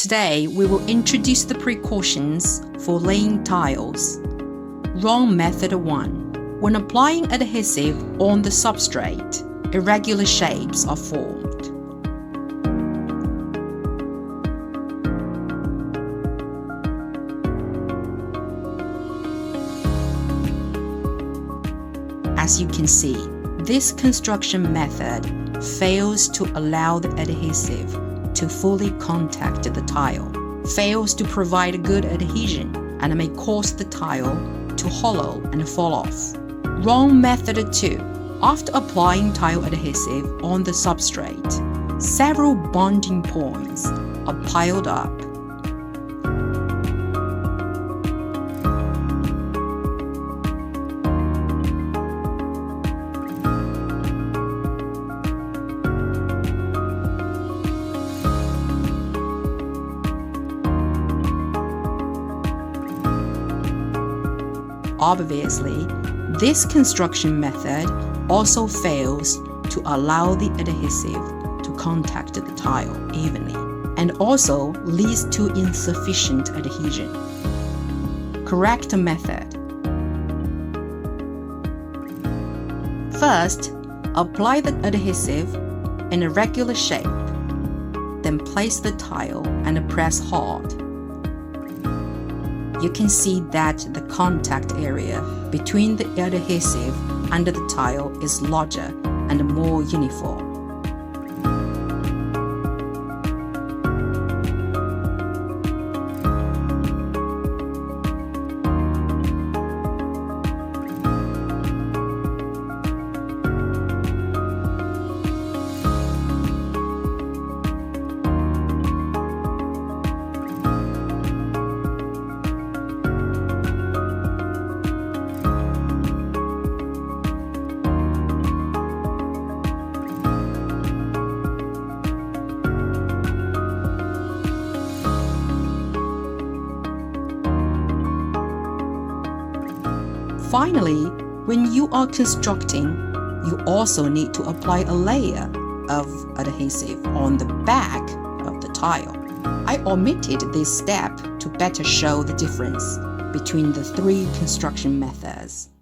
Today, we will introduce the precautions for laying tiles. Wrong method 1. When applying adhesive on the substrate, irregular shapes are formed. As you can see, this construction method fails to allow the adhesive to fully contact the tile, fails to provide good adhesion, and may cause the tile to hollow and fall off. Wrong method 2. After applying tile adhesive on the substrate, several bonding points are piled up. Obviously, this construction method also fails to allow the adhesive to contact the tile evenly and also leads to insufficient adhesion. Correct method. First, apply the adhesive in a regular shape, then place the tile and press hard. You can see that the contact area between the adhesive and the tile is larger and more uniform. Finally, when you are constructing, you also need to apply a layer of adhesive on the back of the tile. I omitted this step to better show the difference between the three construction methods.